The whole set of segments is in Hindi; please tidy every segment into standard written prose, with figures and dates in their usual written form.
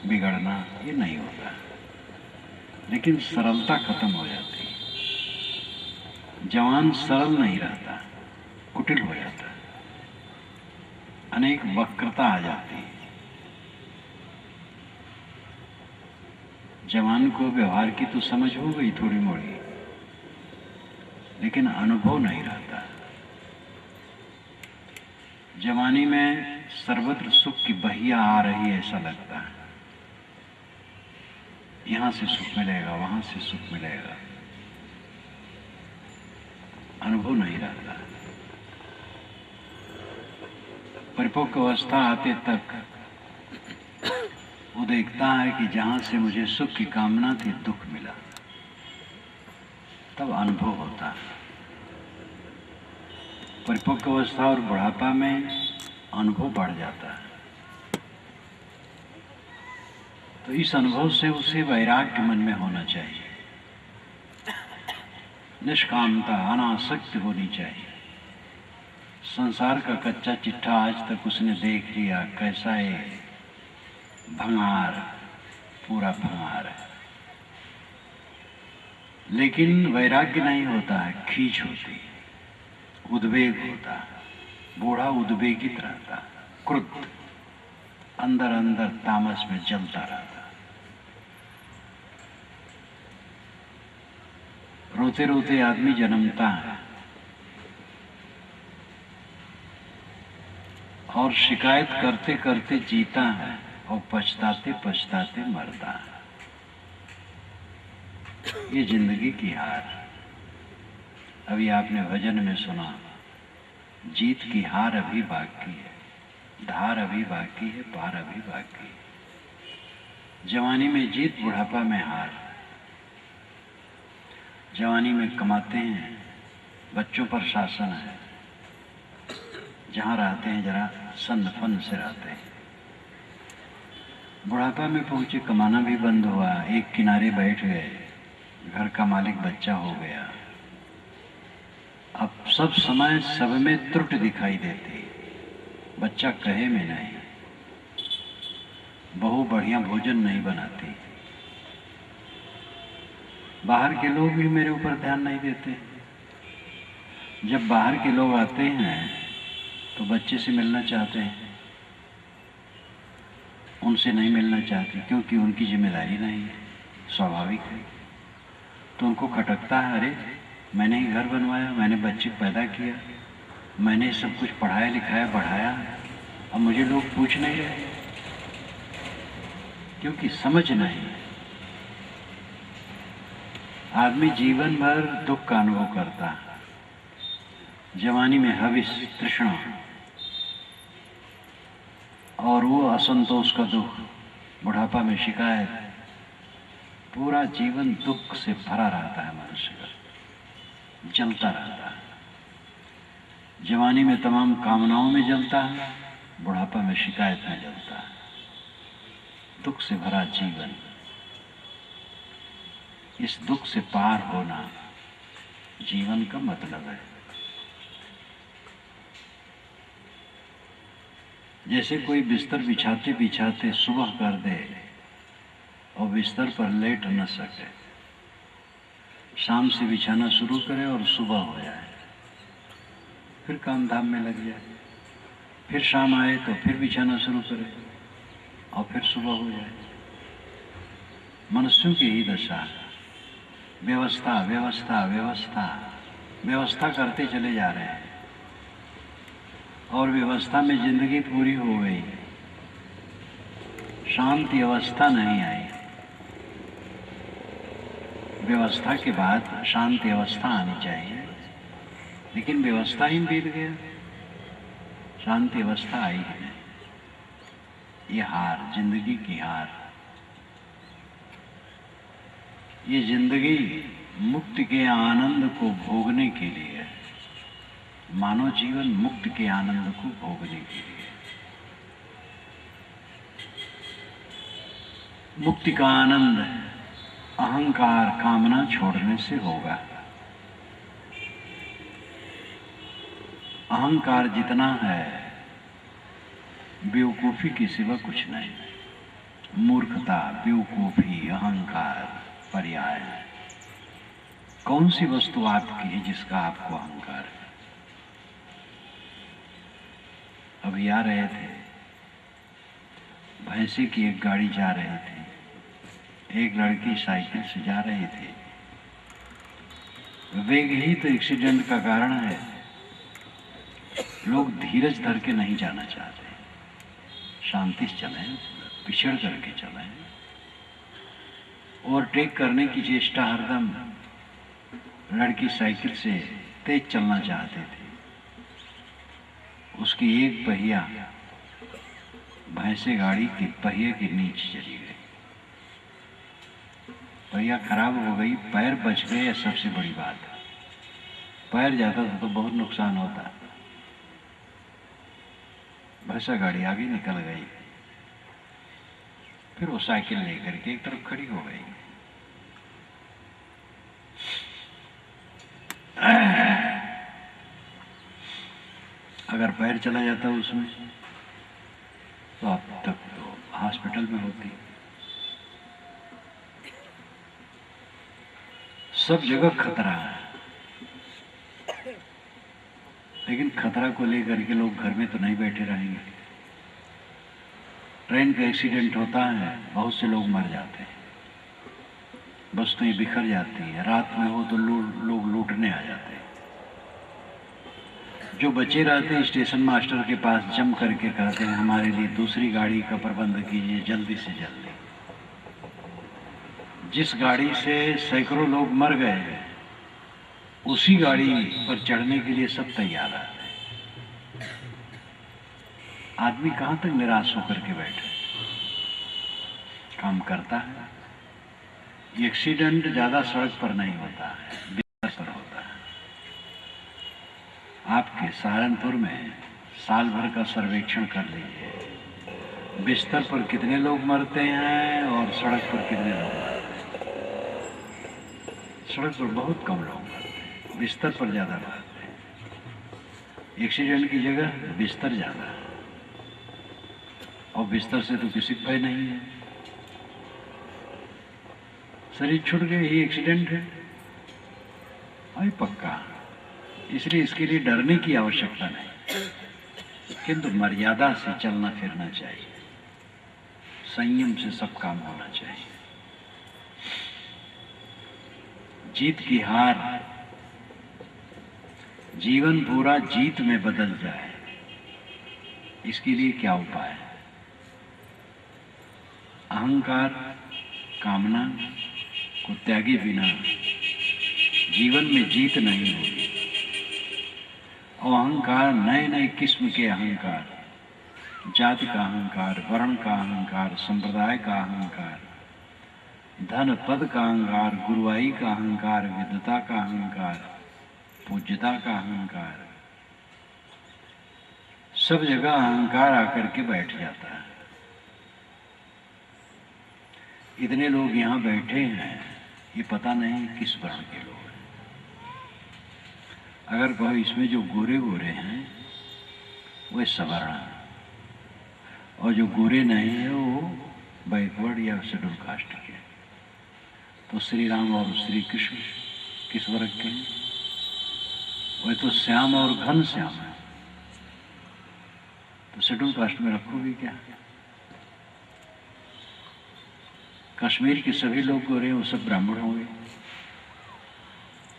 बिगड़ना ये नहीं होता, लेकिन सरलता खत्म हो जाती है। जवान सरल नहीं रहता, कुटिल हो जाता है, अनेक वक्रता आ जाती है। जवान को व्यवहार की तो समझ हो गई थोड़ी मोड़ी, लेकिन अनुभव नहीं रहता। जवानी में सर्वत्र सुख की बहिया आ रही है ऐसा लगता है, यहां से सुख मिलेगा, वहां से सुख मिलेगा, अनुभव नहीं रहता। परिपक्व अवस्था आते तक वो देखता है कि जहां से मुझे सुख की कामना थी दुख मिला, तब अनुभव होता है। परिपक्व अवस्था और बुढ़ापा में अनुभव बढ़ जाता है, तो इस अनुभव से उसे वैराग्य मन में होना चाहिए, निष्कामता अनासक्ति होनी चाहिए। संसार का कच्चा चिट्ठा आज तक उसने देख लिया, कैसा है भंगार, पूरा भंगार है। लेकिन वैराग्य नहीं होता है, खींच होती है, उद्वेग होता है। बूढ़ा उद्वेगित रहता, क्रुद्ध, अंदर अंदर तामस में जलता रहता। रोते रोते आदमी जन्मता है और शिकायत करते करते जीता है और पछताते पछताते मरता है। ये जिंदगी की हार। अभी आपने भजन में सुना, जीत की हार अभी बाकी है, धार अभी बाकी है, पार अभी बाकी है। जवानी में जीत, बुढ़ापा में हार। जवानी में कमाते हैं, बच्चों पर शासन है, जहां रहते हैं जरा सन फन से रहते हैं। बुढ़ापा में पहुंचे, कमाना भी बंद हुआ, एक किनारे बैठ गए, घर का मालिक बच्चा हो गया। अब सब समय सब में त्रुटि दिखाई देती, बच्चा कहे में नहीं, बहू बढ़िया भोजन नहीं बनाती, बाहर के लोग भी मेरे ऊपर ध्यान नहीं देते। जब बाहर के लोग आते हैं तो बच्चे से मिलना चाहते हैं, उनसे नहीं मिलना चाहते, क्योंकि उनकी जिम्मेदारी नहीं है, स्वाभाविक है। तो उनको खटकता है, अरे मैंने ही घर बनवाया, मैंने बच्चे पैदा किया, मैंने सब कुछ पढ़ाया लिखाया बढ़ाया, अब मुझे लोग पूछ नहीं रहे, क्योंकि समझ नहीं। आदमी जीवन भर दुख का अनुभव करता है। जवानी में हविस, तृष्णा, और वो असंतोष का दुख, बुढ़ापा में शिकायत, पूरा जीवन दुख से भरा रहता है मनुष्य का, जलता रहता है। जवानी में तमाम कामनाओं में जलता है, बुढ़ापा में शिकायत में जलता है। दुख से भरा जीवन, इस दुख से पार होना जीवन का मतलब है। जैसे कोई बिस्तर बिछाते बिछाते सुबह कर दे और बिस्तर पर लेट न सके, शाम से बिछाना शुरू करे और सुबह हो जाए, फिर काम धाम में लग जाए, फिर शाम आए तो फिर बिछाना शुरू करे और फिर सुबह हो जाए। मनुष्यों की ही दशा है। व्यवस्था व्यवस्था व्यवस्था व्यवस्था करते चले जा रहे हैं और व्यवस्था में जिंदगी पूरी हो गई, शांति अवस्था नहीं आई। व्यवस्था के बाद शांति अवस्था आनी चाहिए, लेकिन व्यवस्था ही बीत गया, शांति अवस्था आई ही नहीं। ये हार, जिंदगी की हार। ये जिंदगी मुक्ति के आनंद को भोगने के लिए है, मानव जीवन मुक्ति के आनंद को भोगने के लिए। मुक्ति का आनंद अहंकार कामना छोड़ने से होगा। अहंकार जितना है बेवकूफी के सिवा कुछ नहीं। मूर्खता, बेवकूफी, अहंकार पर्याय है। कौन सी वस्तु आपकी है जिसका आपको अहंकार है? अभी आ रहे थे, भैंसे की एक गाड़ी जा रही थी, एक लड़की साइकिल से जा रही थी। वेग ही तो एक्सीडेंट का कारण है। लोग धीरज धर के नहीं जाना चाहते, शांति से चलें, पिछड़ करके चलें। ओवरटेक करने की चेष्टा हरदम, लड़की साइकिल से तेज चलना चाहते थे, उसकी एक पहिया भैंसे गाड़ी के पहिए के नीचे चली गई। पहिया खराब हो गई, पैर बच गए, सबसे बड़ी बात है। पैर जाता तो बहुत नुकसान होता। भैंसा गाड़ी आगे निकल गई, फिर वो साइकिल लेकर के एक तरफ खड़ी हो गई। अगर पैर चला जाता उसमें तो अब तक तो हॉस्पिटल में होती। सब जगह खतरा है, लेकिन खतरा को लेकर के लोग घर में तो नहीं बैठे रहेंगे। ट्रेन का एक्सीडेंट होता है, बहुत से लोग मर जाते हैं, वस्तुएं बिखर जाती है। रात में हो तो लोग लूटने आ जाते हैं। जो बचे रहते हैं स्टेशन मास्टर के पास जम करके कहते हैं हमारे लिए दूसरी गाड़ी का प्रबंध कीजिए, जल्दी से जल्दी। जिस गाड़ी से सैकड़ों लोग मर गए, उसी गाड़ी पर चढ़ने के लिए सब तैयार रहते हैं। आदमी कहां तक निराश होकर के बैठे? काम करता है। एक्सीडेंट ज्यादा सड़क पर नहीं होता है, बिस्तर पर होता है। आपके सहारनपुर में साल भर का सर्वेक्षण कर लीजिए, बिस्तर पर कितने लोग मरते हैं और सड़क पर कितने लोग मरते हैं। सड़क पर बहुत कम लोग मरते हैं, बिस्तर पर ज्यादा मरते हैं। एक्सीडेंट की जगह बिस्तर ज्यादा है, और बिस्तर से तो किसी को भय नहीं है। शरीर छूट गए ही एक्सीडेंट है, भाई पक्का। इसलिए इसके लिए डरने की आवश्यकता नहीं, किंतु मर्यादा से चलना फिरना चाहिए, संयम से सब काम होना चाहिए। जीत की हार, जीवन पूरा जीत में बदल जाए, इसके लिए क्या उपाय है? अहंकार, कामना को त्यागे बिना जीवन में जीत नहीं होगी। और अहंकार, नए नए किस्म के अहंकार, जाति का अहंकार, वर्ण का अहंकार, संप्रदाय का अहंकार, धन पद का अहंकार, गुरुवाई का अहंकार, विद्वता का अहंकार, पूज्यता का अहंकार, सब जगह अहंकार आकर के बैठ जाता है। इतने लोग यहाँ बैठे हैं, ये पता नहीं किस वर्ण के लोग हैं। अगर कहो इसमें जो गोरे गोरे हैं वे सवर्ण हैं, और जो गोरे नहीं है वो बैकवर्ड या शेड्यूल कास्ट के। तो श्री राम और श्री कृष्ण किस वर्ग के हैं? वे तो श्याम और घन श्याम है। तो शेड्यूल कास्ट में रखोगे क्या? कश्मीर के सभी लोग गोरे हैं, वो सब ब्राह्मण होंगे,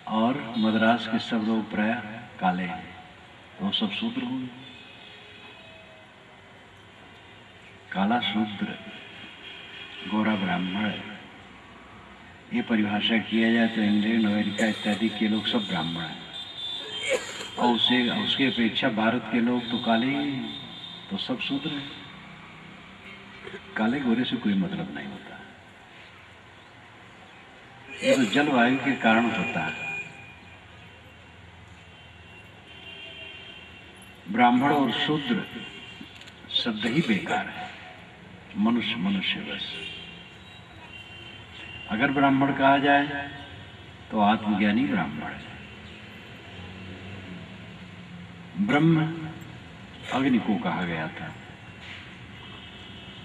और मद्रास के सब लोग प्राय काले हैं, तो वो सब शूद्र होंगे। काला शूद्र, गोरा ब्राह्मण, ये परिभाषा किया जाए तो इंग्लैंड, अमेरिका इत्यादि के लोग सब ब्राह्मण हैं, और उसके अपेक्षा भारत के लोग तो काले ही हैं, तो सब शूद्र हैं। काले गोरे से कोई मतलब नहीं होता, ये तो जलवायु के कारण होता है। ब्राह्मण और शूद्र शब्द ही बेकार है, मनुष्य मनुष्य बस। अगर ब्राह्मण कहा जाए तो आत्मज्ञानी ब्राह्मण है। ब्रह्म अग्नि को कहा गया था,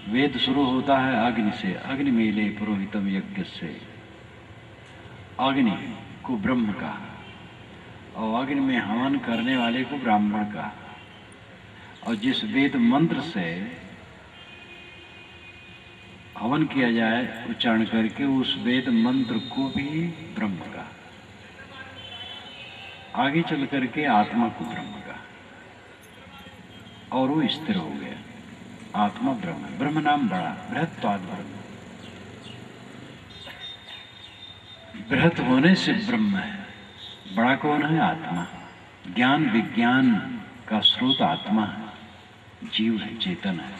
वेद शुरू होता है अग्नि से, अग्नि मेले पुरोहितम यज्ञ से। अग्नि को ब्रह्म का, और अग्नि में हवन करने वाले को ब्राह्मण का, और जिस वेद मंत्र से हवन किया जाए उच्चारण करके, उस वेद मंत्र को भी ब्रह्म का। आगे चल करके आत्मा को ब्रह्म का, और वो स्थिर हो गया। आत्मा ब्रह्म, ब्रह्म नाम बड़ा, बृहत्वाद ब्रह्म। बृहत होने से ब्रह्म है, बड़ा कौन है? आत्मा। ज्ञान विज्ञान का स्रोत आत्मा है, जीव है, चेतन है।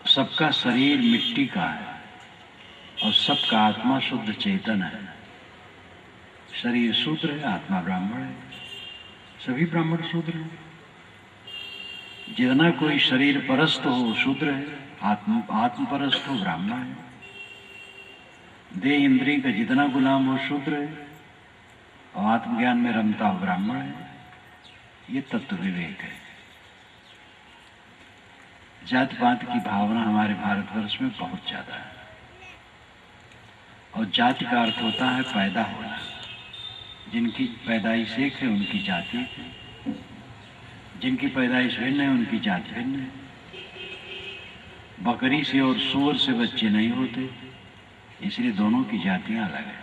सबका शरीर मिट्टी का है और सबका आत्मा शुद्ध चेतन है। शरीर शूद्र है, आत्मा ब्राह्मण है, सभी ब्राह्मण शूद्र हैं। जितना कोई शरीर परस्त हो शूद्र है, आत्म परस्त हो ब्राह्मण है। देह इंद्रिय का जितना गुलाम हो शूद्र है, और आत्मज्ञान में रमता हो ब्राह्मण है। ये तत्व विवेक है। जाति पात की भावना हमारे भारतवर्ष में बहुत ज्यादा है, और जाति का अर्थ होता है पैदा होना। जिनकी पैदाइश एक है उनकी जाति है, जिनकी पैदाइश भिन्न है उनकी जाति भिन्न है। बकरी से और सूअर से बच्चे नहीं होते, इसलिए दोनों की जातियां अलग है।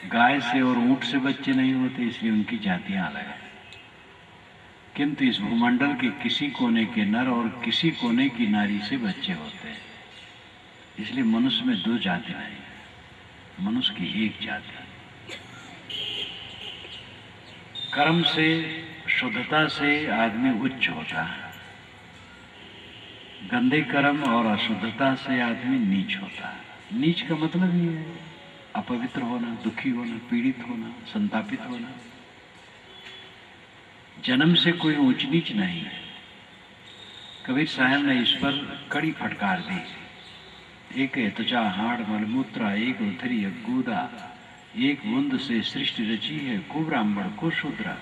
गाय से और ऊंट से बच्चे नहीं होते, इसलिए उनकी जातियां अलग है। किंतु इस भूमंडल के किसी कोने के नर और किसी कोने की नारी से बच्चे होते हैं, इसलिए मनुष्य में दो जाति नहीं, मनुष्य की एक जाति। कर्म से, शुद्धता से आदमी उच्च होता है, गंदे कर्म और अशुद्धता से आदमी नीच होता है। नीच का मतलब ये है अपवित्र होना, दुखी होना, पीड़ित होना, संतापित होना। जन्म से कोई ऊंच नीच नहीं है। कबीर साहब ने इस पर कड़ी फटकार दी। एक है त्वचा हाड़ मलमूत्रा, एक उथरी अगूदा, एक बूंद से सृष्टि रची है, को ब्राह्मण को शूद्रा।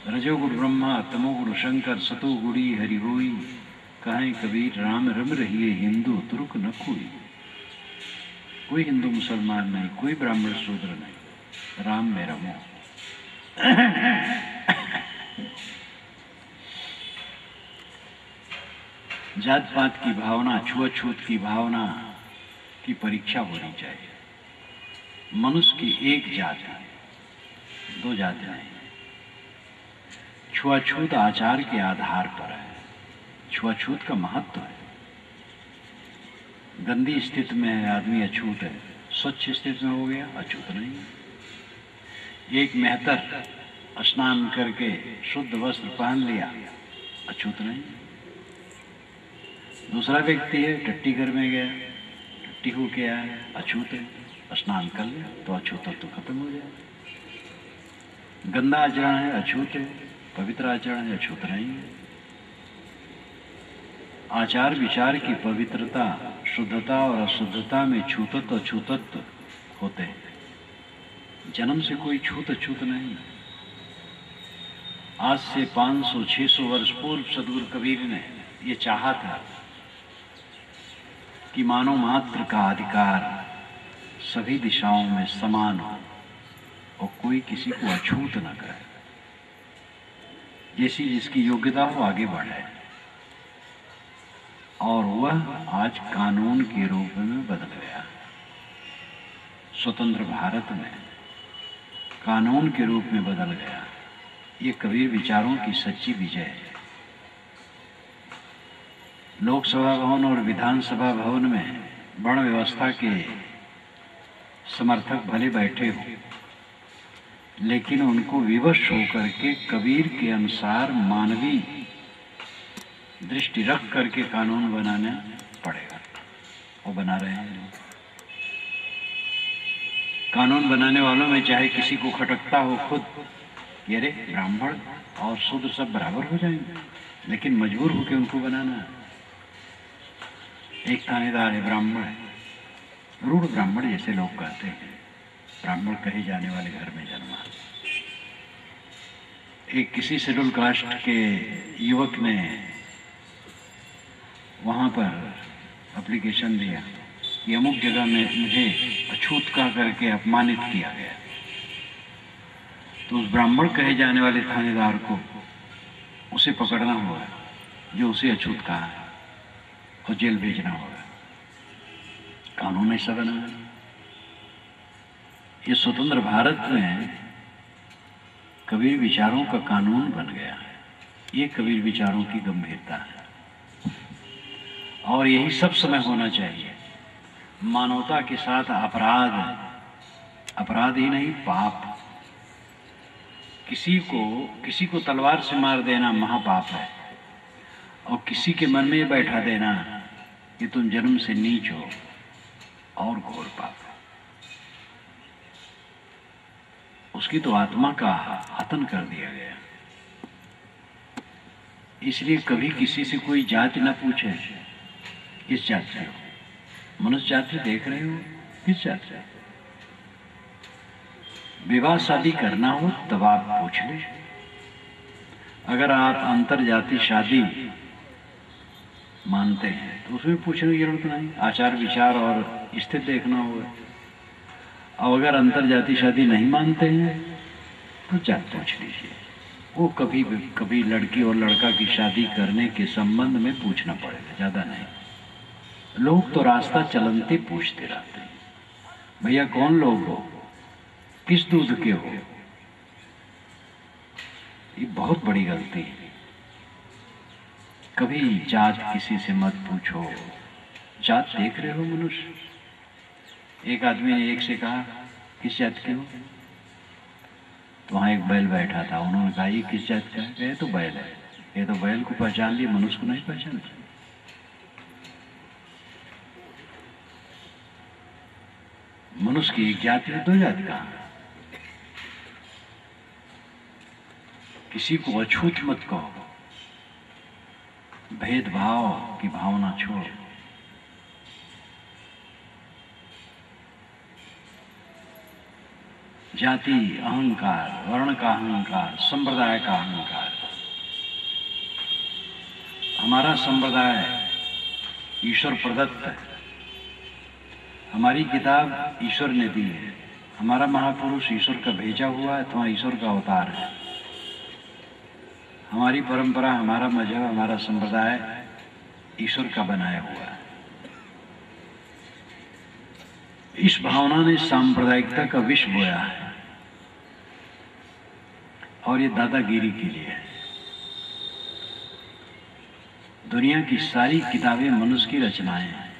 रजोगुण ब्रह्मा, तमोगुण शंकर, सतोगुणी हरि होई। कहें कबीर राम रम रहिए हिंदू तुर्क न कोई हिंदू मुसलमान नहीं, कोई ब्राह्मण शूद्र नहीं, राम में रमो। जात पात की भावना, छुआछूत की भावना की परीक्षा होनी चाहिए। मनुष्य की एक जात है, दो जातें नहीं। छुआछूत आचार के आधार पर है। छुआछूत का महत्व है। गंदी स्थिति में है आदमी अछूत है, स्वच्छ स्थिति में हो गया अछूत नहीं। एक मेहतर स्नान करके शुद्ध वस्त्र पहन लिया, अछूत नहीं। दूसरा व्यक्ति है टट्टी घर में गया, टट्टी होके आया, अछूत है, स्नान कर लिया तो अछूतत्व तो खत्म हो जाए। गंदा आचरण है अछूत है, पवित्र आचरण है अछूत नहीं है। आचार विचार की पवित्रता, शुद्धता और अशुद्धता में छूतत्व अछूतत्व होते हैं। जन्म से कोई छूत अछूत नहीं। आज से 500-600 वर्ष पूर्व सदगुरु कबीर ने ये चाहा था कि मानव मात्र का अधिकार सभी दिशाओं में समान हो और कोई किसी को अछूत न करे। जैसी जिसकी योग्यता हो आगे बढ़े, और वह आज कानून के रूप में बदल गया। स्वतंत्र भारत में कानून के रूप में बदल गया। ये कबीर विचारों की सच्ची विजय है। लोकसभा भवन और विधानसभा भवन में वर्ण व्यवस्था के समर्थक भले बैठे हो, लेकिन उनको विवश होकर के कबीर के अनुसार मानवीय दृष्टि रख करके कानून बनाना पड़ेगा, और बना रहे हैं। कानून बनाने वालों में चाहे किसी को खटकता हो खुद, ये रे ब्राह्मण और शूद्र सब बराबर हो जाएंगे, लेकिन मजबूर होकर उनको बनाना। एक थानेदार है, ब्राह्मण है, रूढ़ ब्राह्मण जैसे लोग कहते हैं, ब्राह्मण कहे जाने वाले घर में जन्मा। एक किसी शेड्यूल कास्ट के युवक ने वहाँ पर एप्लीकेशन दिया कि अमुक जगह में मुझे अछूत कह करके अपमानित किया गया। तो उस ब्राह्मण कहे जाने वाले थानेदार को उसे पकड़ना होगा जो उसे अछूत कहा है और जेल भेजना होगा। कानून ऐसा बना है। ये स्वतंत्र भारत में कबीर विचारों का कानून बन गया है। ये कबीर विचारों की गंभीरता है और यही सब समय होना चाहिए। मानवता के साथ अपराध ही नहीं, पाप। किसी को तलवार से मार देना महापाप है और किसी के मन में बैठा देना कि तुम जन्म से नीच हो और घोर पाप है। उसकी तो आत्मा का हतन कर दिया गया। इसलिए कभी किसी से कोई जाति न पूछे किस जाति से हो। मनुष्य जाति देख रहे हो, किस जाति से। विवाह शादी करना हो तब आप पूछ ले। अगर आप अंतर जाति शादी मानते हैं तो उसमें पूछने की जरूरत नहीं, आचार विचार और स्थिति देखना होगा। और अगर अंतर जाति शादी नहीं मानते हैं तो जात पूछ लीजिए। वो कभी लड़की और लड़का की शादी करने के संबंध में पूछना पड़ेगा, ज्यादा नहीं। लोग तो रास्ता चलते पूछते रहते हैं, भैया कौन लोग हो, किस दूध के हो। ये बहुत बड़ी गलती है। कभी जात किसी से मत पूछो। जात देख रहे हो मनुष्य। एक आदमी ने एक से कहा किस जात के हो, तो वहां एक बैल बैठा था। उन्होंने कहा ये किस जात का है? ये तो बैल है। ये तो बैल को पहचान लिया, मनुष्य को नहीं पहचान। मनुष्य की एक जाति है, दो जाति कहाँ। किसी को अछूत मत कहो, भेदभाव की भावना छोड़ो। जाति अहंकार, वर्ण का अहंकार, संप्रदाय का अहंकार। हमारा संप्रदाय ईश्वर प्रदत्त है। हमारी किताब ईश्वर ने दी है। हमारा महापुरुष ईश्वर का भेजा हुआ है अथवा ईश्वर का अवतार है। हमारी परंपरा, हमारा मजहब, हमारा संप्रदाय ईश्वर का बनाया हुआ है। इस भावना ने सांप्रदायिकता का विष बोया है और ये दादागिरी के लिए है। दुनिया की सारी किताबें मनुष्य की रचनाएं हैं।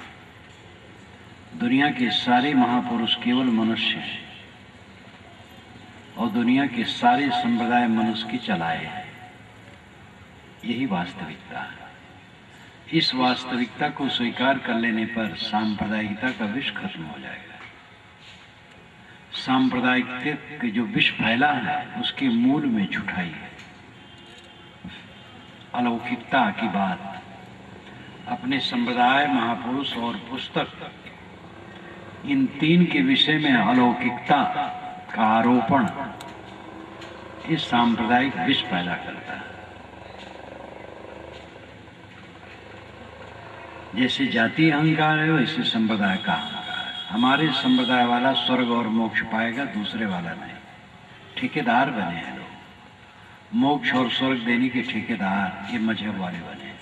दुनिया के सारे महापुरुष केवल मनुष्य हैं और दुनिया के सारे संप्रदाय मनुष्य की चलाए हैं। यही वास्तविकता है। इस वास्तविकता को स्वीकार कर लेने पर सांप्रदायिकता का विष खत्म हो जाएगा। सांप्रदायिकता के जो विष फैला है उसके मूल में झूठाई है, अलौकिकता की बात। अपने संप्रदाय, महापुरुष और पुस्तक, इन तीन के विषय में अलौकिकता का आरोपण इस सांप्रदायिक विष पैदा करता है। जैसे जाति अहंकार है वैसे संप्रदाय का अहंकार है। हमारे संप्रदाय वाला स्वर्ग और मोक्ष पाएगा, दूसरे वाला नहीं। ठेकेदार बने हैं लोग। मोक्ष और स्वर्ग देने के ठेकेदार ये मजहब वाले बने।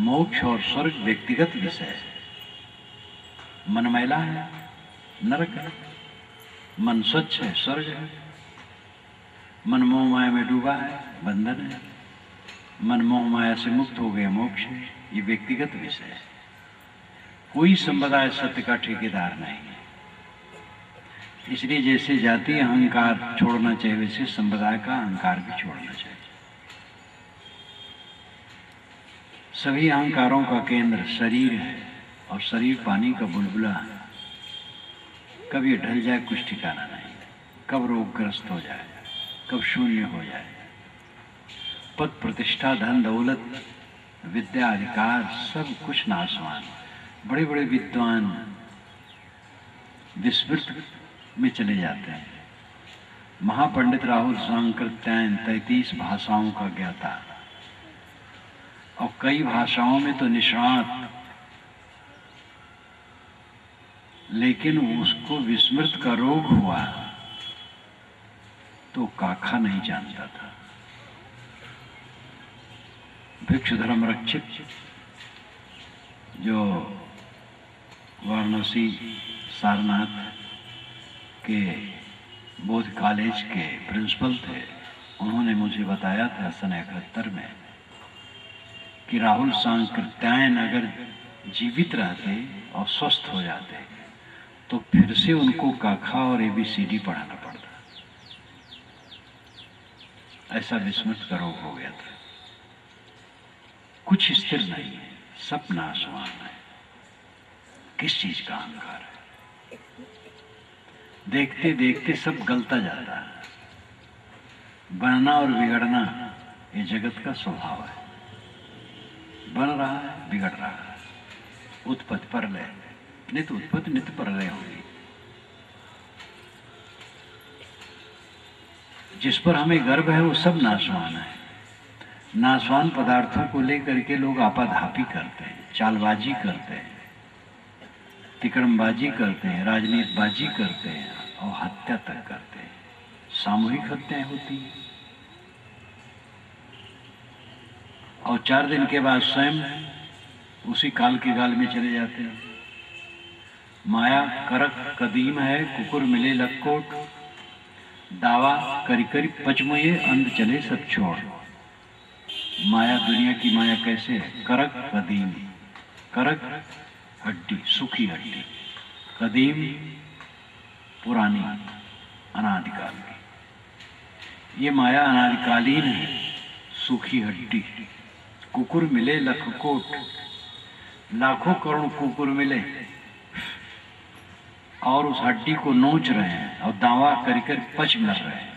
मोक्ष और स्वर्ग व्यक्तिगत विषय है। मन मैला है, नरक है। मन स्वच्छ है, स्वर्ग है। मन मोह माया में डूबा है, बंधन है। मन मोह माया से मुक्त हो गया, मोक्ष है। ये व्यक्तिगत विषय है। कोई संप्रदाय सत्य का ठेकेदार नहीं है। इसलिए जैसे जाति अहंकार छोड़ना चाहिए वैसे संप्रदाय का अहंकार भी छोड़ना चाहिए। सभी अहंकारों का केंद्र शरीर है और शरीर पानी का बुलबुला है। कब ये ढल जाए कुछ ठिकाना नहीं, कब रोगग्रस्त हो जाए, कब शून्य हो जाए। पद प्रतिष्ठा, धन दौलत, विद्या, अधिकार सब कुछ नाशवान। बड़े बड़े विद्वान विस्मृत में चले जाते हैं। महापंडित राहुल सांकृत्यायन 33 भाषाओं का ज्ञाता और कई भाषाओं में तो निष्णात, लेकिन उसको विस्मृत का रोग हुआ तो काखा नहीं जानता था। भिक्षु धर्म रक्षित जो वाराणसी सारनाथ के बोध कॉलेज के प्रिंसिपल थे, उन्होंने मुझे बताया था सन 71 में कि राहुल सांकृत्यायन अगर जीवित रहते और स्वस्थ हो जाते तो फिर से उनको काखा और ABCD पढ़ाना पड़ता। ऐसा विस्मृत का रोग हो गया था। कुछ स्थिर नहीं है, सब नाशवान है। किस चीज का अहंकार है? देखते देखते सब गलता जाता है। बनना और बिगड़ना ये जगत का स्वभाव है। बन रहा है, बिगड़ रहा है, उत्पत्ति प्रलय, नित उत्पत्ति नित प्रलय होगी। जिस पर हमें गर्व है वो सब नाशवान है। नाशवान पदार्थों को लेकर के लोग आपाधापी करते हैं, चालबाजी करते हैं, तिकड़मबाजी करते हैं, राजनीतिबाजी करते हैं और हत्या तक करते हैं। सामूहिक हत्याएं होती हैं और 4 दिन के बाद स्वयं उसी काल के गाल में चले जाते हैं। माया करक कदीम है, कुकुर मिले लक्कोट, दावा करी करी पचमुए, अंध चले सब छोड़। माया, दुनिया की माया कैसे है? करक कदीम, करक हड्डी, सूखी हड्डी, कदीम पुरानी अनादिकाल की। ये माया अनादिकालीन है, सूखी हड्डी। कुकुर मिले लखकोट, लाखों करोड़ कुकुर मिले और उस हड्डी को नोच रहे हैं और दावा कर कर पच मर रहे हैं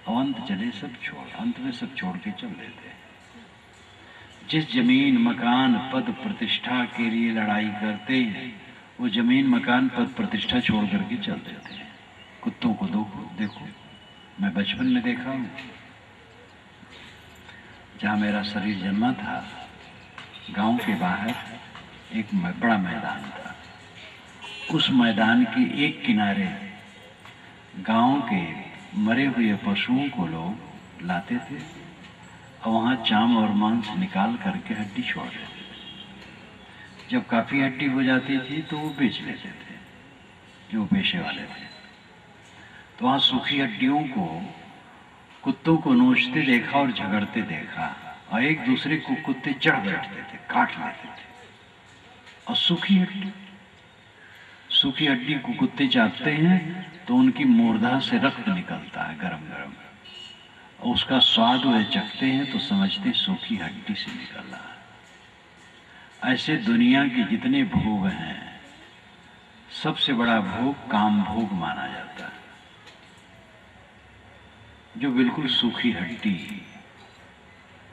और अंत चले सब छोड़। अंत में सब छोड़ के चल देते हैं। जिस जमीन मकान पद प्रतिष्ठा के लिए लड़ाई करते हैं वो जमीन मकान पद प्रतिष्ठा छोड़ करके चल देते हैं। कुत्तों को देखो, मैं बचपन में देखा हूँ। जहाँ मेरा शरीर जन्मा था, गांव के बाहर एक बड़ा मैदान था। उस मैदान के एक किनारे गांव के मरे हुए पशुओं को लोग लाते थे और वहाँ चाम और मांस निकाल करके हड्डी छोड़ देते थे। जब काफ़ी हड्डी हो जाती थी तो वो बेच लेते थे, जो पेशे वाले थे। तो वहाँ सूखी हड्डियों को कुत्तों को नोचते देखा और झगड़ते देखा और एक दूसरे को कुत्ते चढ़ बैठते थे, काट लेते थे। और सूखी हड्डी को कुत्ते चाटते हैं तो उनकी मूर्धा से रक्त निकलता है गरम गरम, और उसका स्वाद वे चखते हैं तो समझते सूखी हड्डी से निकल रहा है। ऐसे दुनिया के जितने भोग हैं, सबसे बड़ा भोग काम भोग माना जाता है, जो बिल्कुल सूखी हड्डी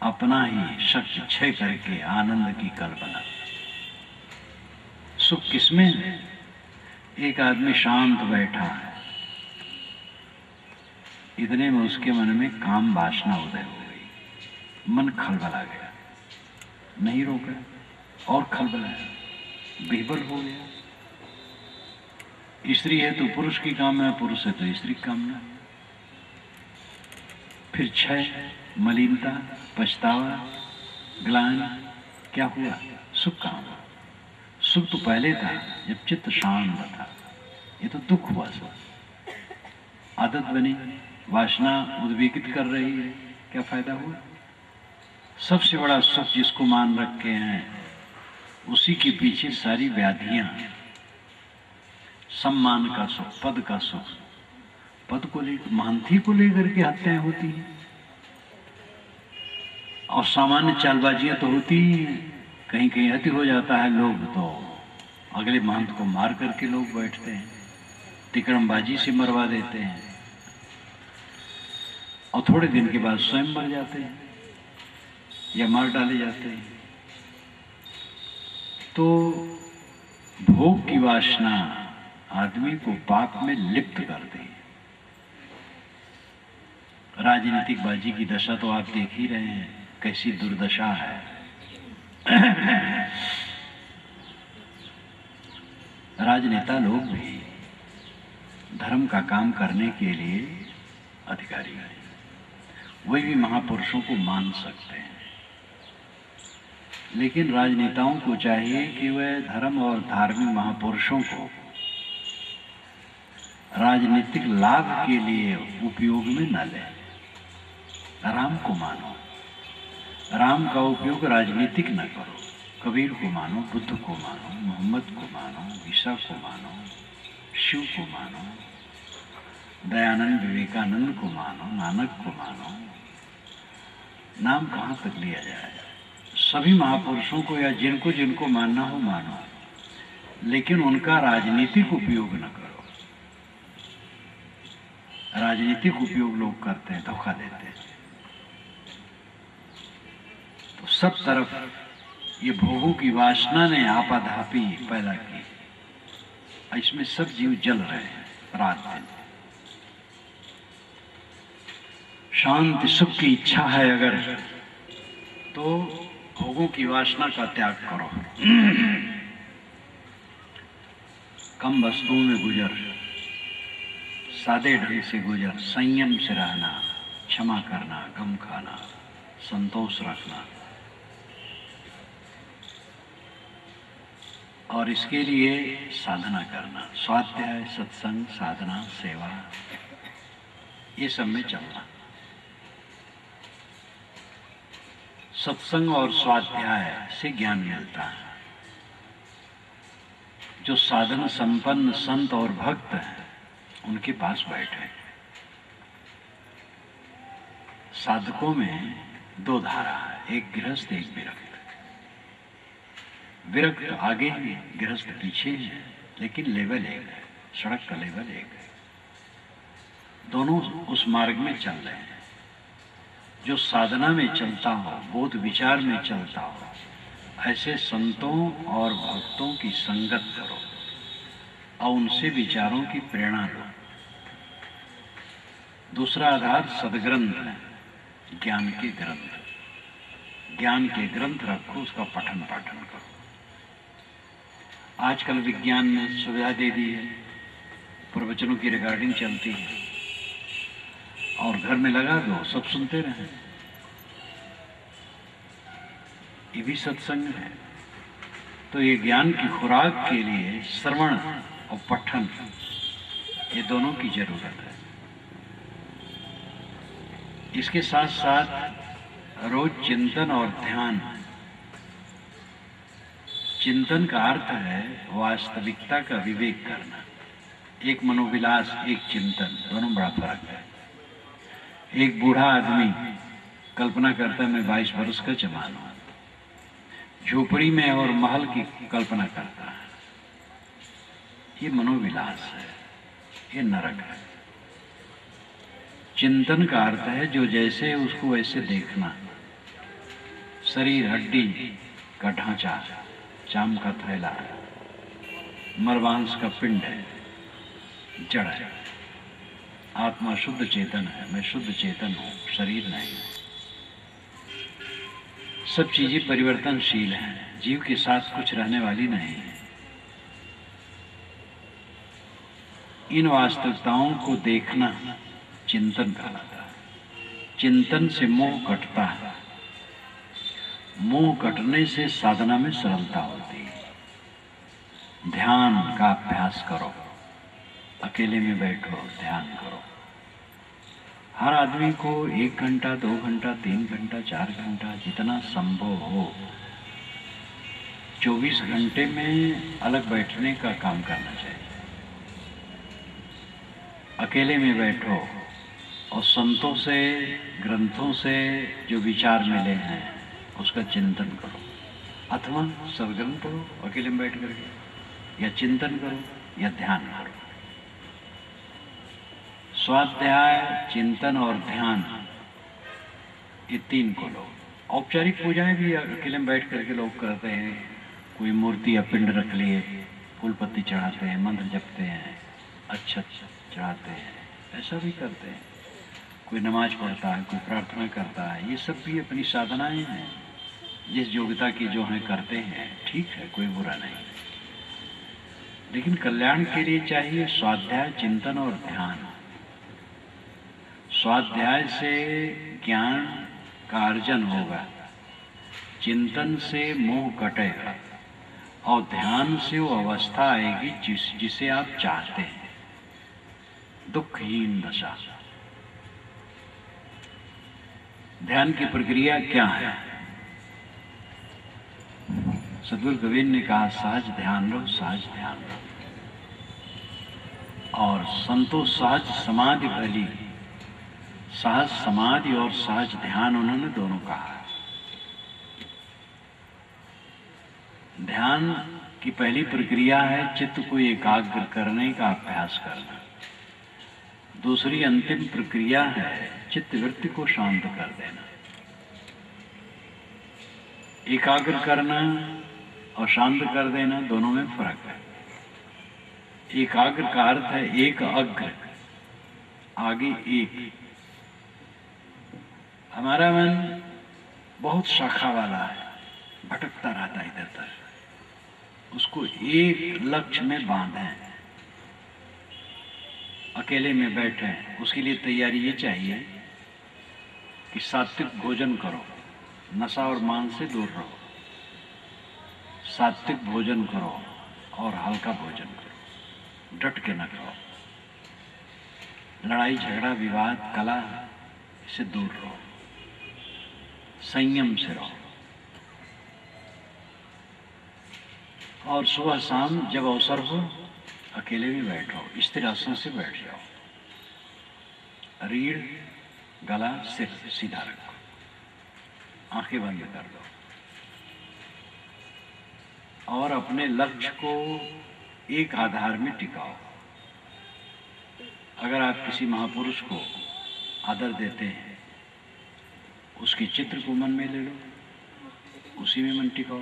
अपना ही शक्ति क्षय करके आनंद की कल्पना। सुख किसमें है? एक आदमी शांत बैठा है, इतने में उसके मन में काम वासना उदय हो गई। मन खलबला गया, नहीं रोका और खलबलाया, बेबल हो गया। स्त्री है तो पुरुष की कामना, पुरुष है तो स्त्री की कामना। फिर क्षय, मलिनता, पछतावा, ग्लानि। क्या हुआ? सुख कहाँ हुआ? सुख तो पहले था जब चित्त शांत था। ये तो दुख हुआ सब। आदत बनी, वासना उद्वेगित कर रही है, क्या फायदा हुआ? सबसे बड़ा सुख जिसको मान रखे हैं उसी के पीछे सारी व्याधियां। सम्मान का सुख, पद का सुख, पद को लेकर, महांती को लेकर के हत्याएं होती हैं और सामान्य चालबाजियां तो होती ही। कहीं कहीं अति हो जाता है, लोग तो अगले महंत को मार करके लोग बैठते हैं, तिकड़मबाजी से मरवा देते हैं और थोड़े दिन के बाद स्वयं मर जाते हैं या मार डाले जाते हैं। तो भोग की वासना आदमी को पाप में लिप्त कर दी। राजनीतिक बाजी की दशा तो आप देख ही रहे हैं, कैसी दुर्दशा है। राजनेता लोग भी धर्म का काम करने के लिए अधिकारी हैं, वे भी महापुरुषों को मान सकते हैं, लेकिन राजनेताओं को चाहिए कि वे धर्म और धार्मिक महापुरुषों को राजनीतिक लाभ के लिए उपयोग में न लें। राम को मानो, राम का उपयोग राजनीतिक न करो। कबीर को मानो, बुद्ध को मानो, मोहम्मद को मानो, ईसा को मानो, शिव को मानो, दयानंद विवेकानंद को मानो, नानक को मानो। नाम कहाँ तक लिया जाए? सभी महापुरुषों को या जिनको जिनको मानना हो मानो, लेकिन उनका राजनीतिक उपयोग न करो। राजनीतिक उपयोग लोग करते हैं, धोखा देते हैं। तो सब तरफ ये भोगों की वासना ने आपाधापी पैदा की, इसमें सब जीव जल रहे हैं रात दिन। शांति सुख की इच्छा है अगर, तो भोगों की वासना का त्याग करो। कम वस्तुओं में गुजर, सादे ढंग से गुजर, संयम से रहना, क्षमा करना, गम खाना, संतोष रखना। और इसके लिए साधना करना, स्वाध्याय, सत्संग, साधना, सेवा, ये सब में चलना। सत्संग और स्वाध्याय से ज्ञान मिलता है। जो साधन संपन्न संत और भक्त हैं उनके पास बैठे। साधकों में दो धारा है, एक गृहस्थ, एक विरक्त। विरक्त आगे है, गृहस्थ पीछे है, लेकिन लेवल एक है, सड़क का लेवल एक है। दोनों उस मार्ग में चल रहे हैं। जो साधना में चलता हो, बोध विचार में चलता हो, ऐसे संतों और भक्तों की संगत करो और उनसे विचारों की प्रेरणा लो। दूसरा आधार सदग्रंथ है, ज्ञान के ग्रंथ। ज्ञान के ग्रंथ रखो, उसका पठन पाठन करो। आजकल विज्ञान ने सुविधा दे दी है, प्रवचनों की रिकॉर्डिंग चलती है और घर में लगा दो, सब सुनते रहें। ये भी सत्संग है। तो ये ज्ञान की खुराक के लिए श्रवण और पठन, ये दोनों की जरूरत है। इसके साथ साथ रोज चिंतन और ध्यान। चिंतन का अर्थ है वास्तविकता का विवेक करना। एक मनोविलास, एक चिंतन, दोनों बड़ा फर्क है। एक बूढ़ा आदमी कल्पना करता है मैं 22 वर्ष का जवान हूं, झोपड़ी में और महल की कल्पना करता है। ये मनोविलास है, ये नरक है। चिंतन का अर्थ है जो जैसे है उसको वैसे देखना। शरीर हड्डी का ढांचा, चाम का थैला, मरवांस का पिंड है, जड़ है। आत्मा शुद्ध चेतन है, मैं शुद्ध चेतन हूं, शरीर नहीं। सब चीजें परिवर्तनशील हैं, जीव के साथ कुछ रहने वाली नहीं है। इन वास्तविकताओं को देखना चिंतन कहलाता है। चिंतन से मोह कटता है, मोह कटने से साधना में सरलता होती है। ध्यान का अभ्यास करो, अकेले में बैठो, ध्यान करो। हर आदमी को 1 घंटा, 2 घंटा, 3 घंटा, 4 घंटा, जितना संभव हो 24 घंटे में अलग बैठने का काम करना चाहिए। अकेले में बैठो और संतों से, ग्रंथों से जो विचार मिले हैं उसका चिंतन करो, अथवा सदग्रंथ पढ़ो अकेले में बैठ करके, या चिंतन करो या ध्यान करो। स्वाध्याय, चिंतन और ध्यान, ये 3 को लो। औपचारिक पूजाएं भी अकेले में बैठ करके लोग करते हैं। कोई मूर्ति या पिंड रख लिए, फूल पत्ती चढ़ाते हैं, मंत्र जपते हैं, अच्छा चढ़ाते हैं, ऐसा भी करते हैं। कोई नमाज पढ़ता है, कोई प्रार्थना करता है, ये सब भी अपनी साधनाएं हैं, जिस योग्यता की जो हैं करते हैं, ठीक है, कोई बुरा नहीं। लेकिन कल्याण के लिए चाहिए स्वाध्याय, चिंतन और ध्यान। स्वाध्याय से ज्ञान का अर्जन होगा, चिंतन से मोह कटेगा और ध्यान से वो अवस्था आएगी जिसे आप चाहते हैं, दुखहीन दशा। ध्यान की प्रक्रिया क्या है? सदगुरु कबीर ने कहा, सहज ध्यान लो, सहज ध्यान लो। और संतो सहज समाधि भली, सहज समाधि और सहज ध्यान उन्होंने दोनों कहा। ध्यान की पहली प्रक्रिया है चित्त को एकाग्र करने का अभ्यास करना। दूसरी अंतिम प्रक्रिया है चित्त वृत्ति को शांत कर देना। एकाग्र करना और शांत कर देना, दोनों में फर्क है। एकाग्र का अर्थ है एक अग्र, आगे एक। हमारा मन बहुत शाखा वाला है, भटकता रहता है इधर उधर। उसको एक लक्ष्य में बांधें, अकेले में बैठे। उसके लिए तैयारी ये चाहिए कि सात्विक भोजन करो, नशा और मांस से दूर रहो। सात्विक भोजन करो और हल्का भोजन करो, डट के न करो। लड़ाई झगड़ा विवाद कला से दूर रहो, संयम से रहो। और सुबह शाम जब अवसर हो अकेले भी बैठो, स्थिर आसन से बैठ जाओ। रीढ़, गला, सिर सीधा रखो, आंखें बंद कर दो और अपने लक्ष्य को एक आधार में टिकाओ। अगर आप किसी महापुरुष को आदर देते हैं, उसके चित्र को मन में ले लो, उसी में मन टिकाओ।